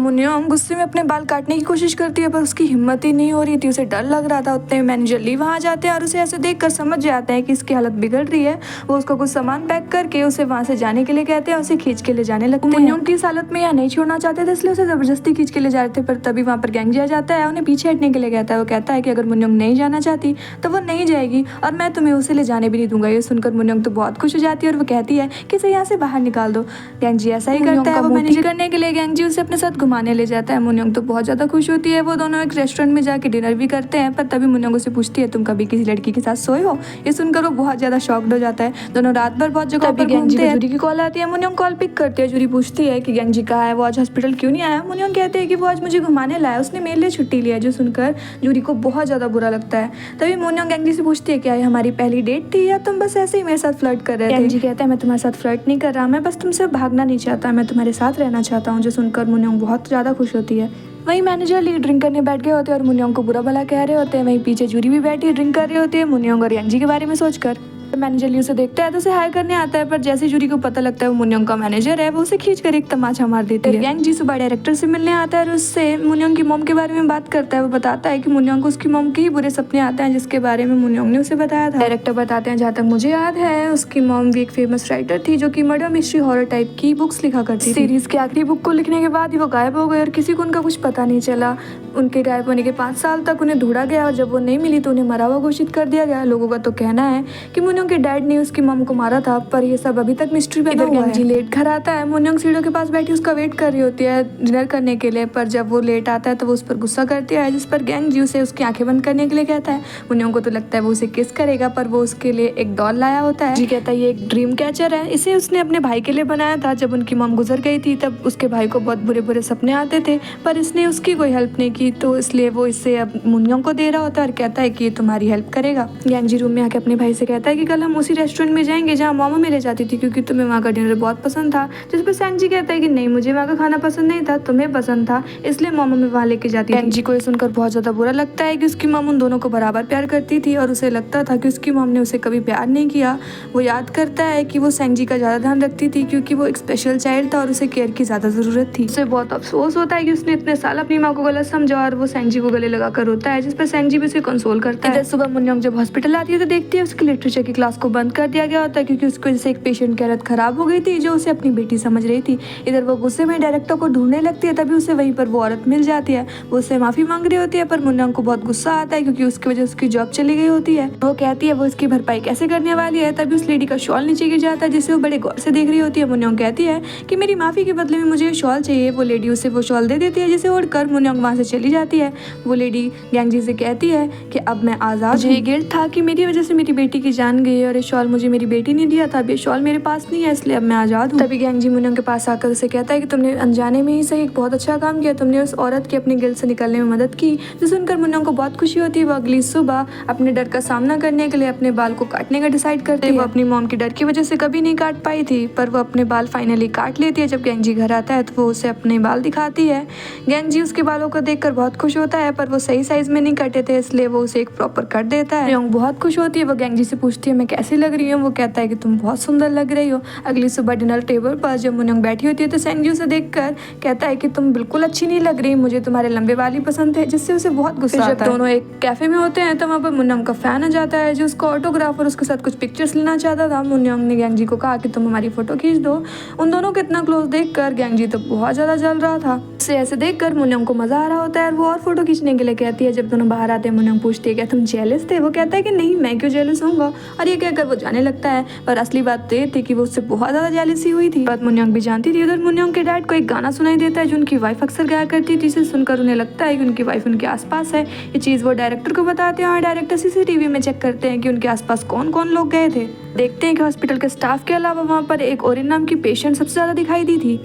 मुन्योंग गुस्से में अपने बाल काटने की कोशिश करती है पर उसकी हिम्मत ही नहीं हो रही थी, उसे डर लग रहा था। उतने में मैनेजर ली वहाँ जाते हैं और उसे ऐसे देखकर समझ जाते हैं कि इसकी हालत बिगड़ रही है। वो उसको कुछ सामान पैक करके उसे वहाँ से जाने के लिए कहते हैं, उसे खींच के ले जाने लगते हैं। मुन्योंग की इस हालत में यहाँ नहीं छोड़ना चाहते थे इसलिए उसे जबरदस्ती खींच के ले जा रहे थे, पर तभी वहाँ पर गैंग जी आ जाता है, उन्हें पीछे हटने के लिए कहता है। वो कहता है कि अगर मुन्योंग नहीं जाना चाहती तो वो नहीं जाएगी और मैं तुम्हें उसे ले जाने भी नहीं दूंगा। ये सुनकर मुन्योंग तो बहुत खुश हो जाती है और वो कहती है कि इसे यहाँ से बाहर निकाल दो। गैंग जी ऐसा ही करता है। वो मैनेज करने के लिए गैंग जी उसे अपने साथ घुमाने ले जाता है। मुन्योंग तो बहुत ज़्यादा खुश होती है। वो दोनों एक रेस्टोरेंट में जाके डिनर भी करते हैं, पर तभी मुन्योंग उसे पूछती है तुम कभी किसी लड़की के साथ सोए हो। ये सुनकर वो बहुत ज़्यादा शॉक्ड हो जाता है। दोनों रात भर बहुत जगह पर घूमते हैं। जूरी की कॉल आती है, मुन्योंग कॉल पिक करती है। जूरी पूछती है कि गैंग जी कहाँ है, वो आज हॉस्पिटल क्यों नहीं आया। मुन्योंग कहते हैं कि वो आज मुझे घुमाने लाया, उसने मेरे लिए छुट्टी लिया। जो सुनकर जूरी को बहुत ज़्यादा बुरा लगता है। तभी मुन्योंग गैंग जी से पूछती है क्या ये हमारी पहली डेट थी या तुम बस ऐसे ही मेरे साथ फ्लर्ट कर रहे थे। गैंग जी कहते हैं मैं तुम्हारे साथ फ्लर्ट नहीं कर रहा, मैं बस तुमसे भागना नहीं चाहता, मैं तुम्हारे साथ रहना चाहता हूँ। जो सुनकर मुन्योंग बहुत ज़्यादा खुश होती है। वहीं मैनेजर ली ड्रिंक करने बैठ गए होते हैं और मुन्योंग को बुरा भला कह रहे होते हैं। वहीं पीछे जूरी भी बैठी ड्रिंक कर रही होती है मुन्योंग और गैंग जी के बारे में सोचकर। मैनेजर ली उसे देखता है तो उसे हायर करने आता है, पर जैसे जूरी को पता लगता है वो मुन्योंग का मैनेजर है, वो उसे खींचकर एक तमाचा मार देती है। गैंग जी सुबह डायरेक्टर से मिलने आता है और उससे मुन्योंग की मॉम के बारे में बात करता है। वो बताता है कि मुन्योंग को उसकी मॉम के ही बुरे सपने आते हैं जिसके बारे में मुन्योंग ने उसे बताया था। डायरेक्टर बताते हैं जहाँ तक मुझे याद है उसकी मॉम भी एक फेमस राइटर थी जो कि मर्डर मिस्ट्री हॉरर टाइप की बुक्स लिखा करती थी। सीरीज के आखिरी बुक को लिखने के बाद ही वो गायब हो गए और किसी को उनका कुछ पता नहीं चला। उनके गायब होने के 5 साल तक उन्हें ढूंढा गया और जब वो नहीं मिली तो उन्हें मरा हुआ घोषित कर दिया गया। लोगों का तो कहना है कि मुन्योंग के डैड ने उसकी मॉम को मारा था, पर ये सब अभी तक मिस्ट्री बना हुआ है। लेट घर आता है, मुन्योंग सीढ़ियों के पास बैठी उसका वेट कर रही होती है डिनर करने के लिए, पर जब वो लेट आता है तो वो उस पर गुस्सा करती है, जिस पर गैंग जी उसे उसकी आंखें बंद करने के लिए कहता है। मुन्योंग को तो लगता है वो उसे किस करेगा, पर वो उसके लिए एक डॉल लाया होता है। जी कहता है ये एक ड्रीम कैचर है, इसे उसने अपने भाई के लिए बनाया था। जब उनकी मॉम गुजर गई थी तब उसके भाई को बहुत बुरे बुरे सपने आते थे, पर इसने उसकी कोई हेल्प नहीं की, तो इसलिए वो इसे अब मुन्योंग को दे रहा होता है और कहता है कि ये तुम्हारी हेल्प करेगा। गैंग जी रूम में आके अपने भाई से कहता है कि कल हम उसी रेस्टोरेंट में जाएंगे जहाँ मामा ले जाती थी क्योंकि तुम्हें वहाँ का डिनर बहुत पसंद था। जिस पर सैंग जी कहता है कि नहीं मुझे वहाँ का खाना पसंद नहीं था, तुम्हें पसंद था, इसलिए मामा में वहाँ लेके जाती थी। सैंग जी को ये सुनकर बहुत ज़्यादा बुरा लगता है कि उसकी मॉम उन दोनों को बराबर प्यार करती थी और उसे लगता था कि उसकी मॉम ने उसे कभी प्यार नहीं किया। वो याद करता है कि वो सैंग जी का ज़्यादा ध्यान रखती थी क्योंकि वो एक स्पेशल चाइल्ड था और उसे केयर की ज़्यादा ज़रूरत थी। उसे बहुत अफसोस होता है कि उसने इतने साल अपनी माँ को गलत समझा और वो सैंग जी को गले लगा कर रोता है, जिस पर सैंग जी भी उसे कंसोल करता है। सुबह मुन्योंग जब हॉस्पिटल आती है तो देखती है उसकी लिटरेचर की क्लास को बंद कर दिया गया होता है क्योंकि उसकी वजह से एक पेशेंट की हालत खराब हो गई थी जो उसे अपनी बेटी समझ रही थी। इधर वो गुस्से में डायरेक्टर को ढूंढने लगती है, तभी उसे वहीं पर वो औरत मिल जाती है। वो उससे माफी मांग रही होती है पर मुन्योंग को बहुत गुस्सा आता है क्योंकि उसकी वजह से उसकी जॉब चली गई होती है। वो कहती है वो इसकी भरपाई कैसे करने वाली है, तभी उस लेडी का शॉल नीचे गिर जाता है जिसे वो बड़े गौर से देख रही होती है। मुन्योंग कहती है कि मेरी माफी के बदले में मुझे शॉल चाहिए। वो लेडी उसे वो शॉल दे देती है जिसे ओढ़कर मुन्योंग वहाँ से चली जाती है। वो लेडी गैंग जी से कहती है कि अब मैं आज़ाद हूँ। ये गिल्ट था कि मेरी वजह से मेरी बेटी की जान गई और ये शॉल मुझे मेरी बेटी ने दिया था, अब ये शॉल मेरे पास नहीं है, इसलिए अब मैं आज़ाद हूँ। तभी गैंग जी मुन्योंग के पास आकर उसे कहता है कि तुमने अनजाने में ही सही एक बहुत अच्छा काम किया, तुमने उस औरत की अपने गिल्ट से निकलने में मदद की। जो सुनकर मुन्योंग को बहुत खुशी होती है। वो अगली सुबह अपने डर का सामना करने के लिए अपने बाल को काटने का डिसाइड करती है। वो अपनी मॉम की डर की वजह से कभी नहीं काट पाई थी, पर वो अपने बाल फाइनली काट लेती है। जब गैंग जी घर आता है तो वो उसे अपने बाल दिखाती है। गैंग जी उसके बालों को देखकर बहुत खुश होता है, पर वो सही साइज में नहीं कटे थे इसलिए वो उसे एक प्रॉपर कट देता है। मुन्योंग बहुत खुश होती है। वो गैंग जी से पूछती है मैं कैसी लग रही हूँ। वो कहता है कि तुम बहुत सुंदर लग रही हो। अगली सुबह डिनर टेबल पर जब मुन्योंग बैठी होती है तो सैंग जी उसे देखकर कहता है कि तुम बिल्कुल अच्छी नहीं लग रही, मुझे तुम्हारे लंबे बाल ही पसंद थे, जिससे उसे बहुत गुस्सा आता है। जब दोनों एक कैफे में होते हैं तो वहाँ पर मुन्योंग का फैन आ जाता है जो उसका ऑटोग्राफ और उसके साथ कुछ पिक्चर्स लेना चाहता था। मुन्योंग ने गैंग जी को कहा कि तुम हमारी फोटो खींच दो। उन दोनों को इतना क्लोज देखकर गैंग जी तो बहुत ज्यादा जल रहा था। उसे ऐसे देखकर मुन्योंग को मजा आ रहा होता है और वो और फोटो खींचने के लिए कहती है। जब दोनों बाहर आते हैं मुन्योंग पूछती है क्या तुम जेलस थे। वो कहता है कि नहीं मैं क्यों जेलस होऊंगा, और ये कहकर वो जाने लगता है। पर असली बात तो ये थी कि वो उससे बहुत ज्यादा जेलसी हुई थी। बात मुन्योंग भी जानती थी। उधर मुन्योंग के डैड को एक गाना सुनाई देता है जो उनकी वाइफ अक्सर गाया करती थी, जिसे सुनकर उन्हें लगता है कि उनकी वाइफ उनके आसपास है। ये चीज वो डायरेक्टर को बताते हैं और डायरेक्टर सीसीटीवी में चेक करते हैं कि उनके आसपास कौन कौन लोग गए थे। देखते हैं कि हॉस्पिटल के स्टाफ के अलावा वहाँ पर एक ओरिन नाम की पेशेंट सबसे ज्यादा दिखाई दी थी।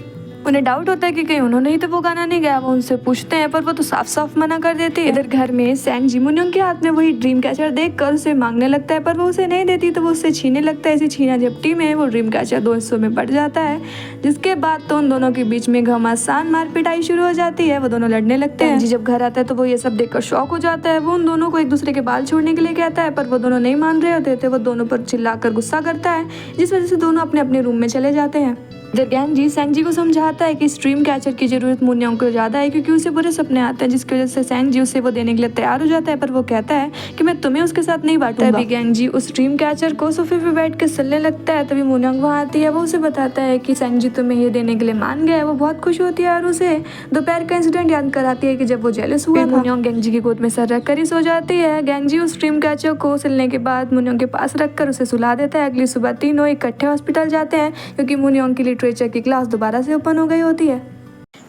उन्हें डाउट होता है कि कहीं उन्होंने ही तो वो गाना नहीं गाया। वो उनसे पूछते हैं पर वो तो साफ साफ मना कर देते हैं। इधर घर में सैंग जी मुन्योंग के हाथ में वही ड्रीम कैचर देखकर उसे मांगने लगता है, पर वो उसे नहीं देती तो वो उससे छीनने लगता है। इसी छीना झपटी में वो ड्रीम कैचर 2 हिस्सों में बढ़ जाता है, जिसके बाद तो उन दोनों के बीच में घमासान मार पिटाई शुरू हो जाती है। वो दोनों लड़ने लगते हैं। जी जब घर आता है तो वो ये सब देखकर शॉक हो जाता है। वो उन दोनों को एक दूसरे के बाल छोड़ने के लिए कहता है, पर वो दोनों नहीं मान रहे होते थे। वो दोनों पर चिल्लाकर गुस्सा करता है, जिस वजह से दोनों अपने अपने रूम में चले जाते हैं। इधर गैंग जी को समझाता है कि स्ट्रीम कैचर की जरूरत मुन्योंग को ज़्यादा है क्योंकि उसे बुरे सपने आते हैं, जिसकी वजह से सैंग जी उसे वो देने के लिए तैयार हो जाता है, पर वो कहता है कि मैं तुम्हें उसके साथ नहीं बांटूंगा। तभी गैंग जी उस स्ट्रीम कैचर को सोफे पे बैठ के सलने लगता है। तभी मुन्योंग वहाँ आती है, वो उसे बताता है कि सैंग जी तुम्हें ये देने के लिए मान गया है। वो बहुत खुश होती है और उसे दोपहर का इंसिडेंट याद कराती है कि जब वो जेलस हुआ था। मुन्योंग गैंग जी की गोद में सर रख कर ही सो जाती है। गैंग जी उस स्ट्रीम कैचर को सिलने के बाद मुन्योंग के पास रखकर उसे सुला देता है। अगली सुबह तीनों इकट्ठे हॉस्पिटल जाते हैं क्योंकि मुन्योंग की लिटरेचर की क्लास दोबारा से ओपन हो गई होती है।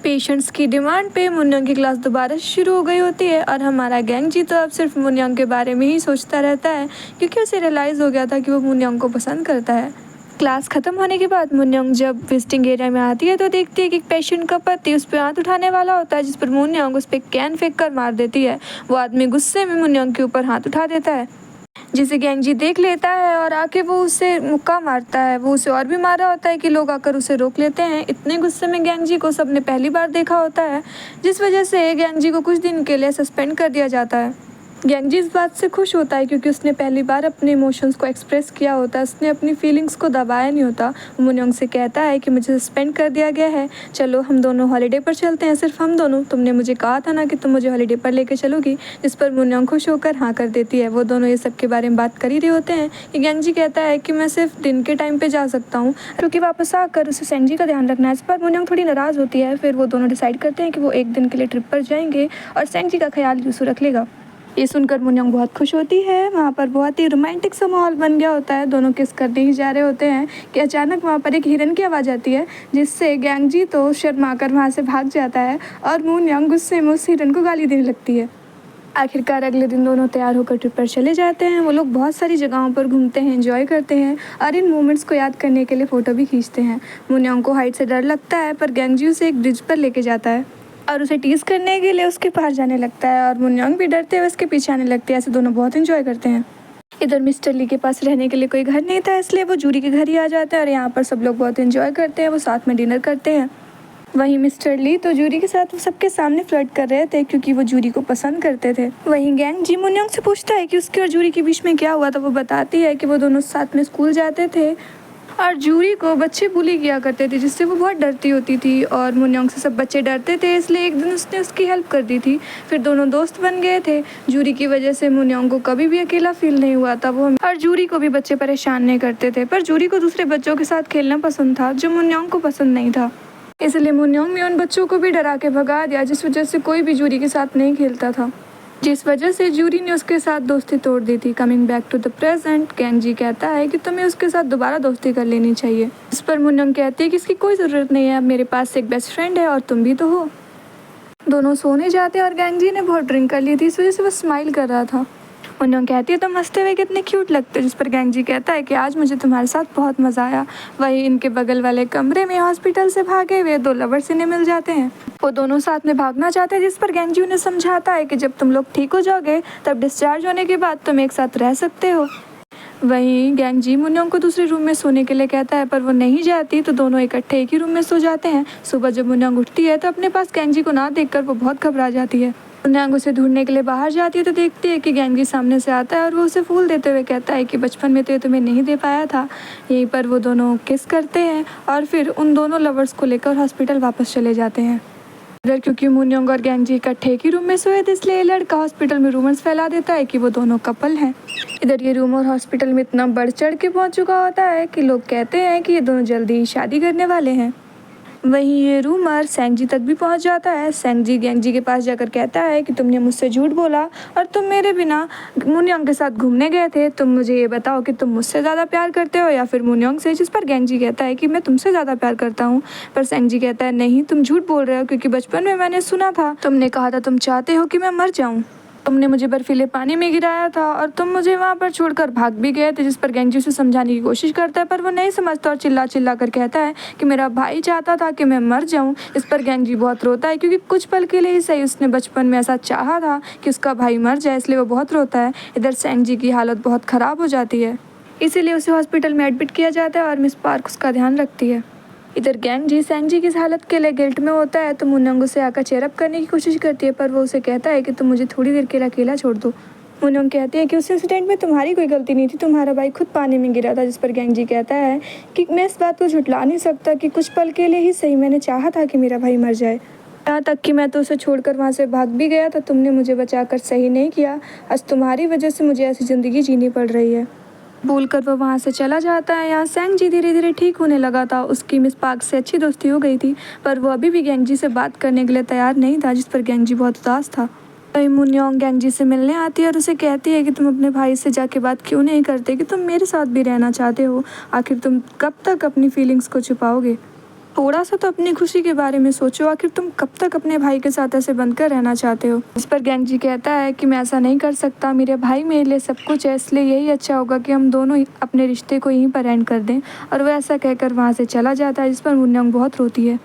पेशेंट्स की डिमांड पे मुन्योंग की क्लास दोबारा शुरू हो गई होती है और हमारा गैंग जी तो अब सिर्फ मुन्योंग के बारे में ही सोचता रहता है क्योंकि उसे रियलाइज़ हो गया था कि वो मुन्योंग को पसंद करता है। क्लास ख़त्म होने के बाद मुन्योंग जब विजिटिंग एरिया में आती है तो देखती है कि एक पेशेंट का पति उस पर हाथ उठाने वाला होता है, जिस पर मुन्योंग उस पर कैन फेंक कर मार देती है। वो आदमी गुस्से में मुन्योंग के ऊपर हाथ उठा देता है, जिसे गैंग जी देख लेता है और आके वो उसे मुक्का मारता है। वो उसे और भी मारा होता है कि लोग आकर उसे रोक लेते हैं। इतने गुस्से में गैंग जी को सबने पहली बार देखा होता है, जिस वजह से गैंग जी को कुछ दिन के लिए सस्पेंड कर दिया जाता है। गैंग जी इस बात से खुश होता है क्योंकि उसने पहली बार अपने इमोशंस को एक्सप्रेस किया होता है, उसने अपनी फीलिंग्स को दबाया नहीं होता। मुन्योंग से कहता है कि मुझे सस्पेंड कर दिया गया है, चलो हम दोनों हॉलीडे पर चलते हैं, सिर्फ हम दोनों। तुमने मुझे कहा था ना कि तुम मुझे हॉलीडे पर लेकर चलोगी, जिस पर मुन्योंग खुश होकर हाँ कर देती है। वो दोनों ये सब के बारे में बात कर ही रहे होते हैं कि गैंग जी कहता है कि मैं सिर्फ दिन के टाइम पर जा सकता हूँ क्योंकि वापस आकर उसे सैंग जी का ध्यान रखना है। इस पर मुन्योंग थोड़ी नाराज़ होती है। फिर वो दोनों डिसाइड करते हैं कि वो एक दिन के लिए ट्रिप पर जाएंगे और सैंग जी का ख्याल यूसु रख लेगा। ये सुनकर मुन्योंग बहुत खुश होती है। वहाँ पर बहुत ही रोमांटिक सा माहौल बन गया होता है। दोनों किस करने ही जा रहे होते हैं कि अचानक वहाँ पर एक हिरन की आवाज़ आती है, जिससे गैंग जी तो शर्मा कर वहाँ से भाग जाता है और मुन्योंग गुस्से में उस हिरन को गाली देने लगती है। आखिरकार अगले दिन दोनों तैयार होकर ट्रिप पर चले जाते हैं। वो लोग बहुत सारी जगहों पर घूमते हैं, एंजॉय करते हैं और इन मोमेंट्स को याद करने के लिए फ़ोटो भी खींचते हैं। मुन्योंग को हाइट से डर लगता है, पर गैंग जी उसे एक ब्रिज पर लेके जाता है और उसे टीज करने के लिए उसके पास जाने लगता है और मुन्योंग भी डरते हुए उसके पीछे आने लगती है। ऐसे दोनों बहुत एंजॉय करते हैं। इधर मिस्टर ली के पास रहने के लिए कोई घर नहीं था, इसलिए वो जूरी के घर ही आ जाते हैं और यहाँ पर सब लोग बहुत एंजॉय करते हैं। वो साथ में डिनर करते हैं। वहीं मिस्टर ली तो जूरी के साथ वो सबके सामने फ्लर्ट कर रहे थे क्योंकि वो जूरी को पसंद करते थे। वहीं गैंग जी मुन्योंग से पूछता है कि उसके और जूरी के बीच में क्या हुआ, तो वो बताती है कि वो दोनों साथ में स्कूल जाते थे और जूरी को बच्चे बुली किया करते थे, जिससे वो बहुत डरती होती थी और मुन्योंग से सब बच्चे डरते थे, इसलिए एक दिन उसने उसकी हेल्प कर दी थी। फिर दोनों दोस्त बन गए थे। जूरी की वजह से मुन्योंग को कभी भी अकेला फील नहीं हुआ था। वो और जूरी को भी बच्चे परेशान नहीं करते थे, पर जूरी को दूसरे बच्चों के साथ खेलना पसंद था जो मुन्योंग को पसंद नहीं था, इसलिए मुन्योंग ने उन बच्चों को भी डरा के भगा दिया, जिस वजह से कोई भी जूरी के साथ नहीं खेलता था, जिस वजह से जूरी ने उसके साथ दोस्ती तोड़ दी थी। Coming back to the present, gang जी कहता है कि तुम्हें उसके साथ दोबारा दोस्ती कर लेनी चाहिए। इस पर मुन्योंग कहती है कि इसकी कोई ज़रूरत नहीं है, अब मेरे पास एक बेस्ट फ्रेंड है और तुम भी तो हो। दोनों सोने जाते हैं और गैंग जी ने बहुत ड्रिंक कर ली थी, इस वजह से वो स्माइल कर रहा था। मुन्योंग कहती है तुम हंसते हुए कितने क्यूट लगते हो, जिस पर गैंग जी कहता है कि आज मुझे तुम्हारे साथ बहुत मज़ा आया। वहीं इनके बगल वाले कमरे में हॉस्पिटल से भागे हुए दो लवर्स इन्हें मिल जाते हैं। वो दोनों साथ में भागना चाहते हैं, जिस पर गैंग जी उन्हें समझाता है कि जब तुम लोग ठीक हो जाओगे तब डिस्चार्ज होने के बाद तुम एक साथ रह सकते हो। वहीं गैंग जी मुन्योंग को दूसरे रूम में सोने के लिए कहता है, पर वो नहीं जाती, तो दोनों इकट्ठे एक ही रूम में सो जाते हैं। सुबह जब मुन्योंग उठती है तो अपने पास गैंग जी को ना देखकर वो बहुत घबरा जाती है। मुन्योंग उसे ढूंढने के लिए बाहर जाती है तो देखती है कि गैंग जी सामने से आता है और वो उसे फूल देते हुए कहता है कि बचपन में तो ये तुम्हें नहीं दे पाया था। यहीं पर वो दोनों किस करते हैं और फिर उन दोनों लवर्स को लेकर हॉस्पिटल वापस चले जाते हैं। इधर क्योंकि मुन्योंग और गैंग जी इकट्ठे एक ही रूम में सोए थे, इसलिए लड़का हॉस्पिटल में रूमर्स फैला देता है कि वो दोनों कपल हैं। इधर ये रूमर हॉस्पिटल में इतना बढ़ चढ़ के पहुंच चुका होता है कि लोग कहते हैं कि ये दोनों जल्दी ही शादी करने वाले हैं। वहीं ये रूमर सैंग जी तक भी पहुंच जाता है। सैंग जी गैंग जी के पास जाकर कहता है कि तुमने मुझसे झूठ बोला और तुम मेरे बिना मुन्योंग के साथ घूमने गए थे। तुम मुझे ये बताओ कि तुम मुझसे ज़्यादा प्यार करते हो या फिर मुन्योंग से, जिस पर गैंग जी कहता है कि मैं तुमसे ज़्यादा प्यार करता हूँ। पर सैंग जी कहता है नहीं, तुम झूठ बोल रहे हो क्योंकि बचपन में मैंने सुना था तुमने कहा था तुम चाहते हो कि मैं मर जाऊँ। तुमने मुझे बर्फीले पानी में गिराया था और तुम मुझे वहाँ पर छोड़कर भाग भी गए थे, जिस पर गैंग जी उसे समझाने की कोशिश करता है, पर वो नहीं समझता और चिल्ला चिल्ला कर कहता है कि मेरा भाई चाहता था कि मैं मर जाऊँ। इस पर गैंग जी बहुत रोता है क्योंकि कुछ पल के लिए ही सही उसने बचपन में ऐसा चाहा था कि उसका भाई मर जाए, इसलिए वो बहुत रोता है। इधर सैंग जी की हालत बहुत ख़राब हो जाती है, इसीलिए उसे हॉस्पिटल में एडमिट किया जाता है और मिस पार्क उसका ध्यान रखती है। इधर गैंग जी सैंग जी की इस हालत के लिए गिल्ट में होता है, तो मुन्योंग उसे आकर चेयरअप करने की कोशिश करती है, पर वो उसे कहता है कि तुम मुझे थोड़ी देर के लिए अकेला छोड़ दो। मुन्योंग कहती है कि उस इंसिडेंट में तुम्हारी कोई गलती नहीं थी, तुम्हारा भाई खुद पानी में गिरा था। जिस पर गेंजी कहता है कि मैं इस बात को झुठला नहीं सकता कि कुछ पल के लिए ही सही मैंने चाहा था कि मेरा भाई मर जाए, यहाँ तक कि मैं तो उसे छोड़कर वहाँ से भाग भी गया था। तुमने मुझे बचाकर सही नहीं किया, आज तुम्हारी वजह से मुझे ऐसी ज़िंदगी जीनी पड़ रही है। बोलकर वो वहाँ से चला जाता है। यहाँ सेंग जी धीरे धीरे ठीक होने लगा था। उसकी मिस पार्क से अच्छी दोस्ती हो गई थी, पर वो अभी भी गेंजी से बात करने के लिए तैयार नहीं था, जिस पर गेंजी बहुत उदास था। वही मुन्योंग गेंजी से मिलने आती है और उसे कहती है कि तुम अपने भाई से जाके बात क्यों नहीं करते, कि तुम मेरे साथ भी रहना चाहते हो, आखिर तुम कब तक अपनी फीलिंग्स को छुपाओगे, थोड़ा सा तो अपनी खुशी के बारे में सोचो, आखिर तुम कब तक अपने भाई के साथ ऐसे बनकर रहना चाहते हो। इस पर गेंजी कहता है कि मैं ऐसा नहीं कर सकता, मेरे भाई मेरे लिए सब कुछ है, इसलिए यही अच्छा होगा कि हम दोनों अपने रिश्ते को यहीं पर एंड कर दें। और वह ऐसा कहकर वहाँ से चला जाता है, जिस पर मुन्योंग बहुत रोती है।